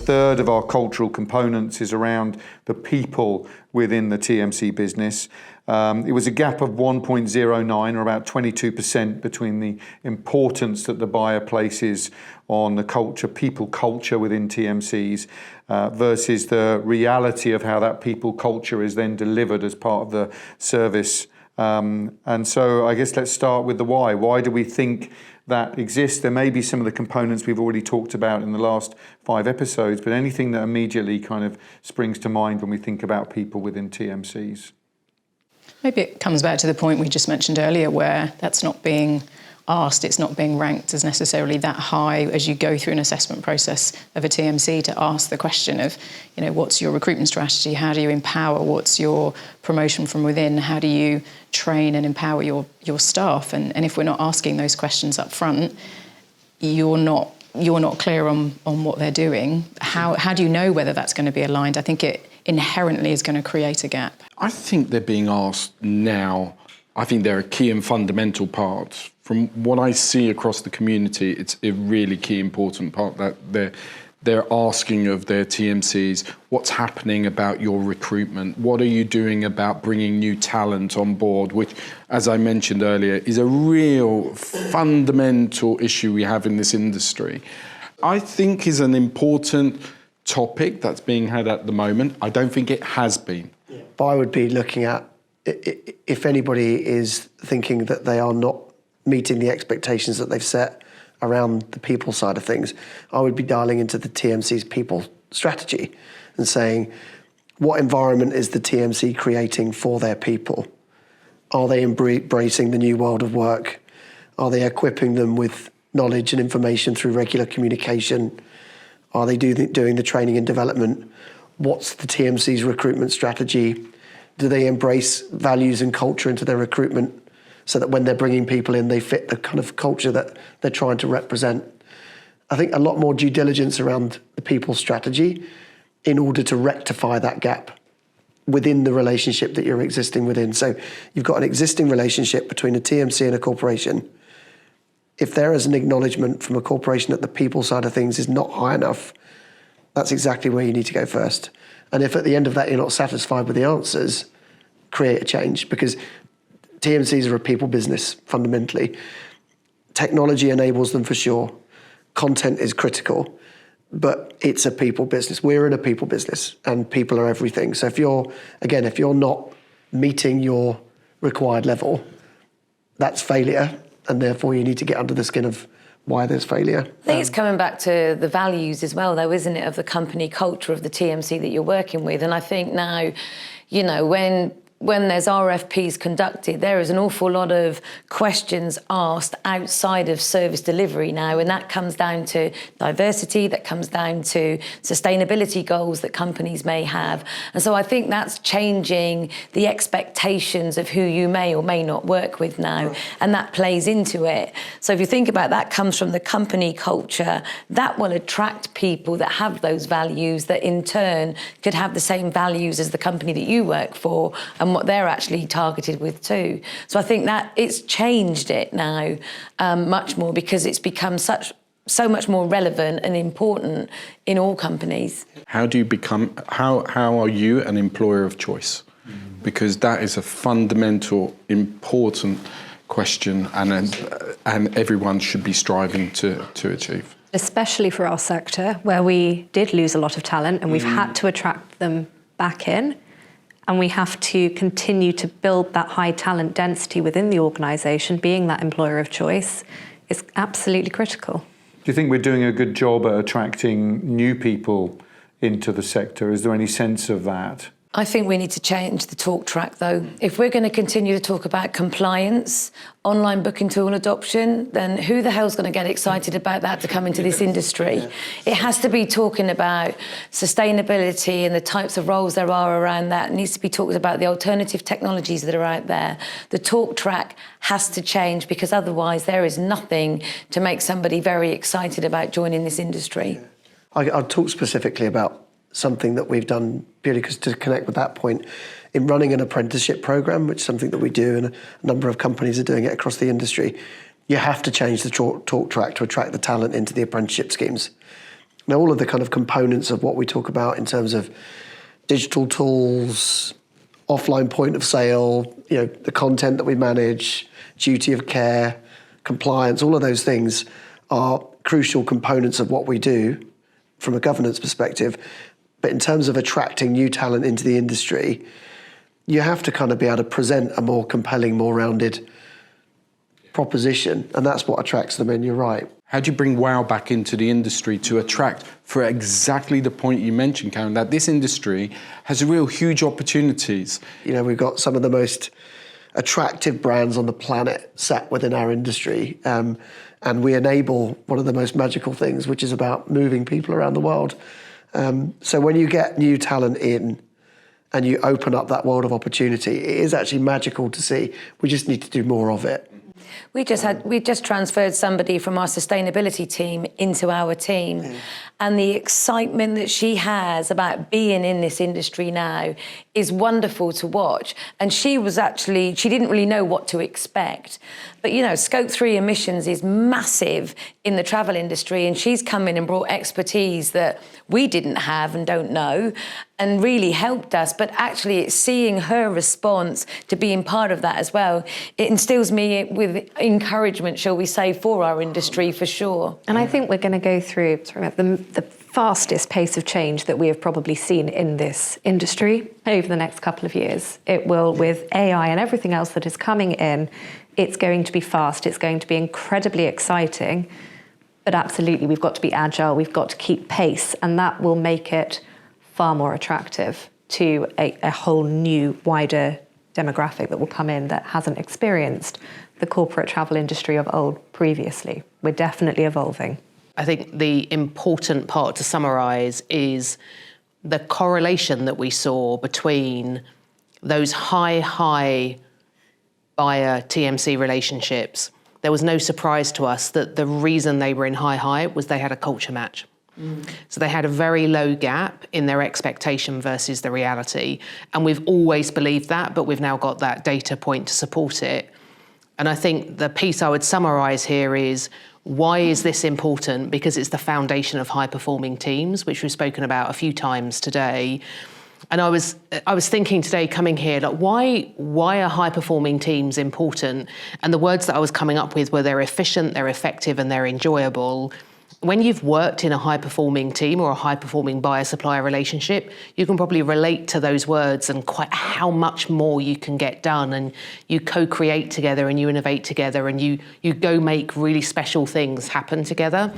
third of our cultural components is around the people within the TMC business. It was a gap of 1.09, or about 22%, between the importance that the buyer places on the people culture within TMCs versus the reality of how that people culture is then delivered as part of the service. And so I guess let's start with the why. Why do we think that exists? There may be some of the components we've already talked about in the last 5 episodes, but anything that immediately kind of springs to mind when we think about people within TMCs? Maybe it comes back to the point we just mentioned earlier, where that's not being asked, it's not being ranked as necessarily that high as you go through an assessment process of a TMC, to ask the question of, what's your recruitment strategy? How do you empower? What's your promotion from within? How do you train and empower your staff? And if we're not asking those questions up front, you're not clear on what they're doing. How do you know whether that's going to be aligned? I think it inherently is going to create a gap. I think they're being asked now. I think they're a key and fundamental part. From what I see across the community, it's a really key, important part that they're asking of their TMCs, what's happening about your recruitment? What are you doing about bringing new talent on board? Which, as I mentioned earlier, is a real fundamental issue we have in this industry. I think is an important topic that's being had at the moment. I don't think it has been. But I would be looking at, if anybody is thinking that they are not meeting the expectations that they've set around the people side of things, I would be dialing into the TMC's people strategy and saying, what environment is the TMC creating for their people? Are they embracing the new world of work? Are they equipping them with knowledge and information through regular communication? Are they doing the training and development? What's the TMC's recruitment strategy? Do they embrace values and culture into their recruitment so that when they're bringing people in, they fit the kind of culture that they're trying to represent? I think a lot more due diligence around the people strategy in order to rectify that gap within the relationship that you're existing within. So you've got an existing relationship between a TMC and a corporation. If there is an acknowledgement from a corporation that the people side of things is not high enough, that's exactly where you need to go first. And if at the end of that you're not satisfied with the answers, create a change, because TMCs are a people business, fundamentally. Technology enables them for sure. Content is critical, but it's a people business. We're in a people business, and people are everything. So if you're not meeting your required level, that's failure, and therefore you need to get under the skin of why there's failure. I think it's coming back to the values as well, though, isn't it, of the company culture of the TMC that you're working with. And I think now, when there's RFPs conducted, there is an awful lot of questions asked outside of service delivery now, and that comes down to diversity, that comes down to sustainability goals that companies may have. And so I think that's changing the expectations of who you may or may not work with now, and that plays into it. So if you think about that, comes from the company culture, that will attract people that have those values, that in turn could have the same values as the company that you work for, and what they're actually targeted with too. So I think that it's changed it now much more, because it's become so much more relevant and important in all companies. How are you an employer of choice? Because that is a fundamental, important question, and everyone should be striving to achieve. Especially for our sector, where we did lose a lot of talent and we've had to attract them back in. And we have to continue to build that high talent density within the organisation. Being that employer of choice is absolutely critical. Do you think we're doing a good job at attracting new people into the sector? Is there any sense of that? I think we need to change the talk track, though. If we're going to continue to talk about compliance, online booking tool adoption, then who the hell's going to get excited about that to come into this industry? Yeah. It has to be talking about sustainability and the types of roles there are around that. It needs to be talking about the alternative technologies that are out there. The talk track has to change, because otherwise there is nothing to make somebody very excited about joining this industry. Yeah. I'll talk specifically about something that we've done, purely because to connect with that point, in running an apprenticeship program, which is something that we do, and a number of companies are doing it across the industry. You have to change the talk track to attract the talent into the apprenticeship schemes. Now, all of the kind of components of what we talk about in terms of digital tools, offline point of sale, the content that we manage, duty of care, compliance, all of those things are crucial components of what we do from a governance perspective. But in terms of attracting new talent into the industry, you have to kind of be able to present a more compelling, more rounded proposition, and that's what attracts them in, you're right. How do you bring wow back into the industry to attract, for exactly the point you mentioned, Karen, that this industry has real huge opportunities? We've got some of the most attractive brands on the planet sat within our industry, and we enable one of the most magical things, which is about moving people around the world. So when you get new talent in and you open up that world of opportunity, it is actually magical to see. We just need to do more of it. We just transferred somebody from our sustainability team into our team, and the excitement that she has about being in this industry now is wonderful to watch. And she didn't really know what to expect. But, Scope 3 emissions is massive in the travel industry, and she's come in and brought expertise that we didn't have and don't know, and really helped us. But actually, it's seeing her response to being part of that as well. It instills me with encouragement, shall we say, for our industry, for sure. And I think we're going to go through the fastest pace of change that we have probably seen in this industry over the next couple of years. It will, with AI and everything else that is coming in, it's going to be fast, it's going to be incredibly exciting, but absolutely we've got to be agile, we've got to keep pace, and that will make it far more attractive to a whole new, wider demographic that will come in that hasn't experienced the corporate travel industry of old previously. We're definitely evolving. I think the important part to summarise is the correlation that we saw between those high buyer TMC relationships. There was no surprise to us that the reason they were in high was they had a culture match. So they had a very low gap in their expectation versus the reality. And we've always believed that, but we've now got that data point to support it. And I think the piece I would summarise here is, why is this important? Because it's the foundation of high-performing teams, which we've spoken about a few times today. And I was thinking today, coming here, like, why are high-performing teams important? And the words that I was coming up with were they're efficient, they're effective, and they're enjoyable. When you've worked in a high-performing team or a high-performing buyer-supplier relationship, you can probably relate to those words and quite how much more you can get done, and you co-create together and you innovate together and you go make really special things happen together.